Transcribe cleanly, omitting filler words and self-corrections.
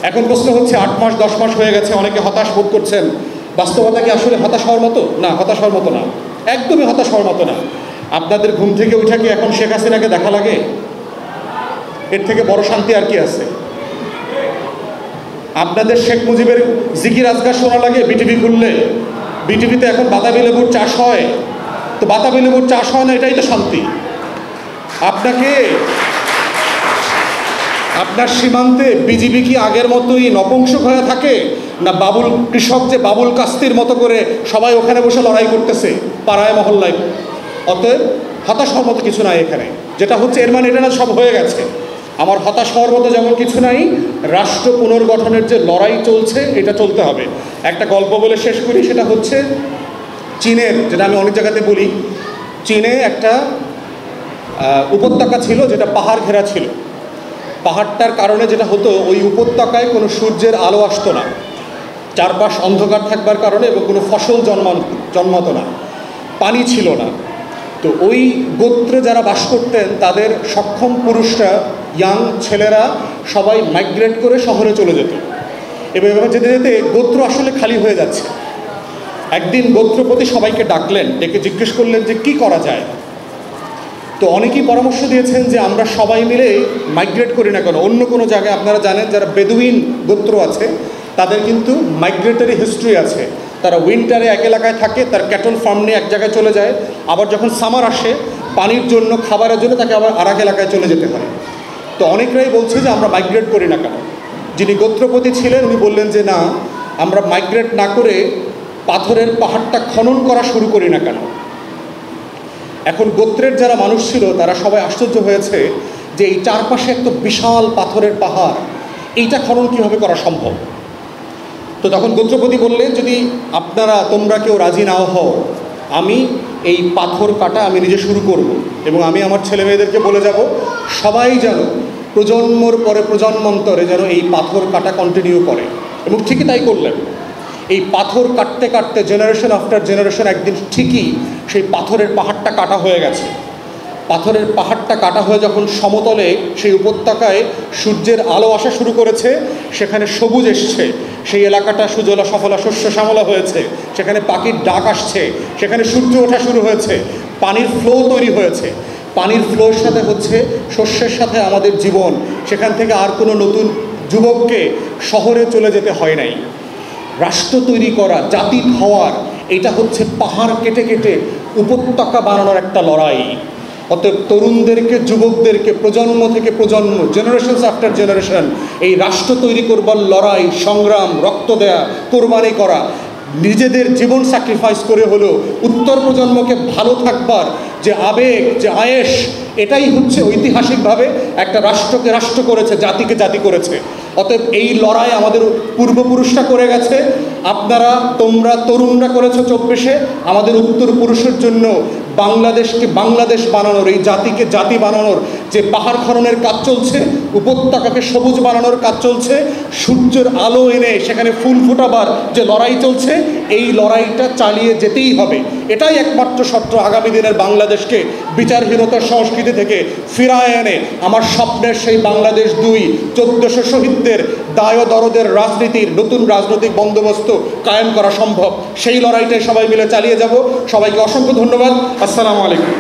এখন প্রশ্ন হচ্ছে 8 মাস 10 মাস হয়ে গেছে, অনেকে হতাশ বোধ করছেন। বাস্তবতা কি আসলে হতাশ হওয়ার মতো? না, হতাশ হওয়ার মতো না, একদমই হতাশ হওয়ার মতো না। আপনাদের ঘুম থেকে উঠে কি এখন শেখ হাসিনাকে দেখা লাগে? এর থেকে বড় শান্তি আর কি আছে? আপনাদের শেখ মুজিবের জিকির আজকার শোনা লাগে বিটিভি খুললে? বিটিভিতে এখন বাতাবি লেবুর চাষ হয়, তো বাতাবি লেবুর চাষ হয় না, এটাই তো শান্তি। আপনাকে আপনার সীমান্তে বিজিবি কি আগের মতোই নপুংসক হয়ে থাকে, না বাবুল কৃষক যে বাবুল কাস্তির মতো করে সবাই ওখানে বসে লড়াই করতেছে পাড়ায় মহল্লায়? অতএব হতাশ হওয়ার মতো কিছু নাই এখানে। যেটা হচ্ছে এর মানে এটা না সব হয়ে গেছে। আমার হতাশ হওয়ার মতো যেমন কিছু নাই, রাষ্ট্র পুনর্গঠনের যে লড়াই চলছে এটা চলতে হবে। একটা গল্প বলে শেষ করি, সেটা হচ্ছে চীনের, যেটা আমি অনেক জায়গাতে বলি, চীনে একটা উপত্যকা ছিল যেটা পাহাড় ঘেরা ছিল। পাহাড়টার কারণে যেটা হতো, ওই উপত্যকায় কোনো সূর্যের আলো আসতো না, চারপাশ অন্ধকার থাকবার কারণে, এবং কোনো ফসল জন্মাতো না, পানি ছিল না। তো ওই গোত্রে যারা বাস করতেন তাদের সক্ষম পুরুষরা, ইয়াং ছেলেরা সবাই মাইগ্রেট করে শহরে চলে যেত, এবং এভাবে যেতে যেতে গোত্র আসলে খালি হয়ে যাচ্ছে। একদিন গোত্রপতি সবাইকে ডাকলেন, ডেকে জিজ্ঞেস করলেন যে কি করা যায়। তো অনেকেই পরামর্শ দিয়েছেন যে আমরা সবাই মিলে মাইগ্রেট করি না কেন অন্য কোনো জায়গায়। আপনারা জানেন যারা বেদুইন গোত্র আছে তাদের কিন্তু মাইগ্রেটরি হিস্ট্রি আছে। তারা উইন্টারে এক এলাকায় থাকে, তার ক্যাটল ফার্ম নিয়ে এক জায়গায় চলে যায়, আবার যখন সামার আসে পানির জন্য, খাবারের জন্য তাকে আবার আর এক এলাকায় চলে যেতে হয়। তো অনেকরাই বলছে যে আমরা মাইগ্রেট করি না কেন। যিনি গোত্রপতি ছিলেন উনি বললেন যে না, আমরা মাইগ্রেট না করে পাথরের পাহাড়টা খনন করা শুরু করি না কেন। এখন গোত্রের যারা মানুষ ছিল তারা সবাই আশ্চর্য হয়েছে যে এই চারপাশে একটা বিশাল পাথরের পাহাড়, এইটা খনন কীভাবে করা সম্ভব। তো তখন গোত্রপতি বললেন, যদি তোমরা কেউ রাজি নাও হও, আমি এই পাথর কাটা আমি নিজে শুরু করব, এবং আমি আমার ছেলে মেয়েদেরকে বলে যাব সবাই যেন প্রজন্মর পরে প্রজন্মান্তরে যেন এই পাথর কাটা কন্টিনিউ করে। এবং ঠিকই তাই করলেন। এই পাথর কাটতে কাটতে জেনারেশন আফটার জেনারেশন একদিন ঠিকই সেই পাথরের পাহাড়টা কাটা হয়ে গেছে। পাথরের পাহাড়টা কাটা হয়ে যখন সমতলে সেই উপত্যকায় সূর্যের আলো আসা শুরু করেছে, সেখানে সবুজ এসছে, সেই এলাকাটা সুজলা সফলা শস্য শ্যামলা হয়েছে, সেখানে পাখির ডাক আসছে, সেখানে সূর্য ওঠা শুরু হয়েছে, পানির ফ্লো তৈরি হয়েছে। পানির ফ্লোর সাথে হচ্ছে শস্যের সাথে আমাদের জীবন। সেখান থেকে আর কোনো নতুন যুবককে শহরে চলে যেতে হয় নাই। রাষ্ট্র তৈরি করা, জাতি হওয়ার, এটা হচ্ছে পাহাড় কেটে কেটে উপত্যকা বানানোর একটা লড়াই। অতএব তরুণদেরকে, যুবকদেরকে প্রজন্ম থেকে প্রজন্ম, জেনারেশনস আফটার জেনারেশন এই রাষ্ট্র তৈরি করবার লড়াই, সংগ্রাম, রক্ত দেয়া, কোরবানি করা, নিজেদের জীবন স্যাক্রিফাইস করে হলেও উত্তর প্রজন্মকে ভালো থাকবার যে আবেগ, যে আয়েশ, এটাই হচ্ছে ঐতিহাসিকভাবে একটা রাষ্ট্রকে রাষ্ট্র করেছে, জাতিকে জাতি করেছে। অতএব এই লড়াই আমাদের পূর্বপুরুষরা করে গেছে, তোমরা তরুণরা করেছো 24-এ। আমাদের উত্তর পুরুষের জন্য বাংলাদেশকে বাংলাদেশ বানানোর, এই জাতিকে জাতি বানানোর যে পাহাড় খননের কাজ চলছে, উপত্যকাকে সবুজ বানানোর কাজ চলছে, সূর্যের আলো এনে সেখানে ফুল ফোটাবার যে লড়াই চলছে, এই লড়াইটা চালিয়ে যেতেই হবে। এটাই একমাত্র শর্ত আগামী দিনের বাংলাদেশকে বিচারহীনতার সংস্কৃতি থেকে ফিরায় এনে আমার স্বপ্নের সেই বাংলাদেশ 2, 1400 শহীদদের দায় দরদের রাজনীতির নতুন রাজনৈতিক বন্দোবস্ত কায়েম করা সম্ভব। সেই লড়াইটাই সবাই মিলে চালিয়ে যাব। সবাইকে অসংখ্য ধন্যবাদ। আসসালামু আলাইকুম।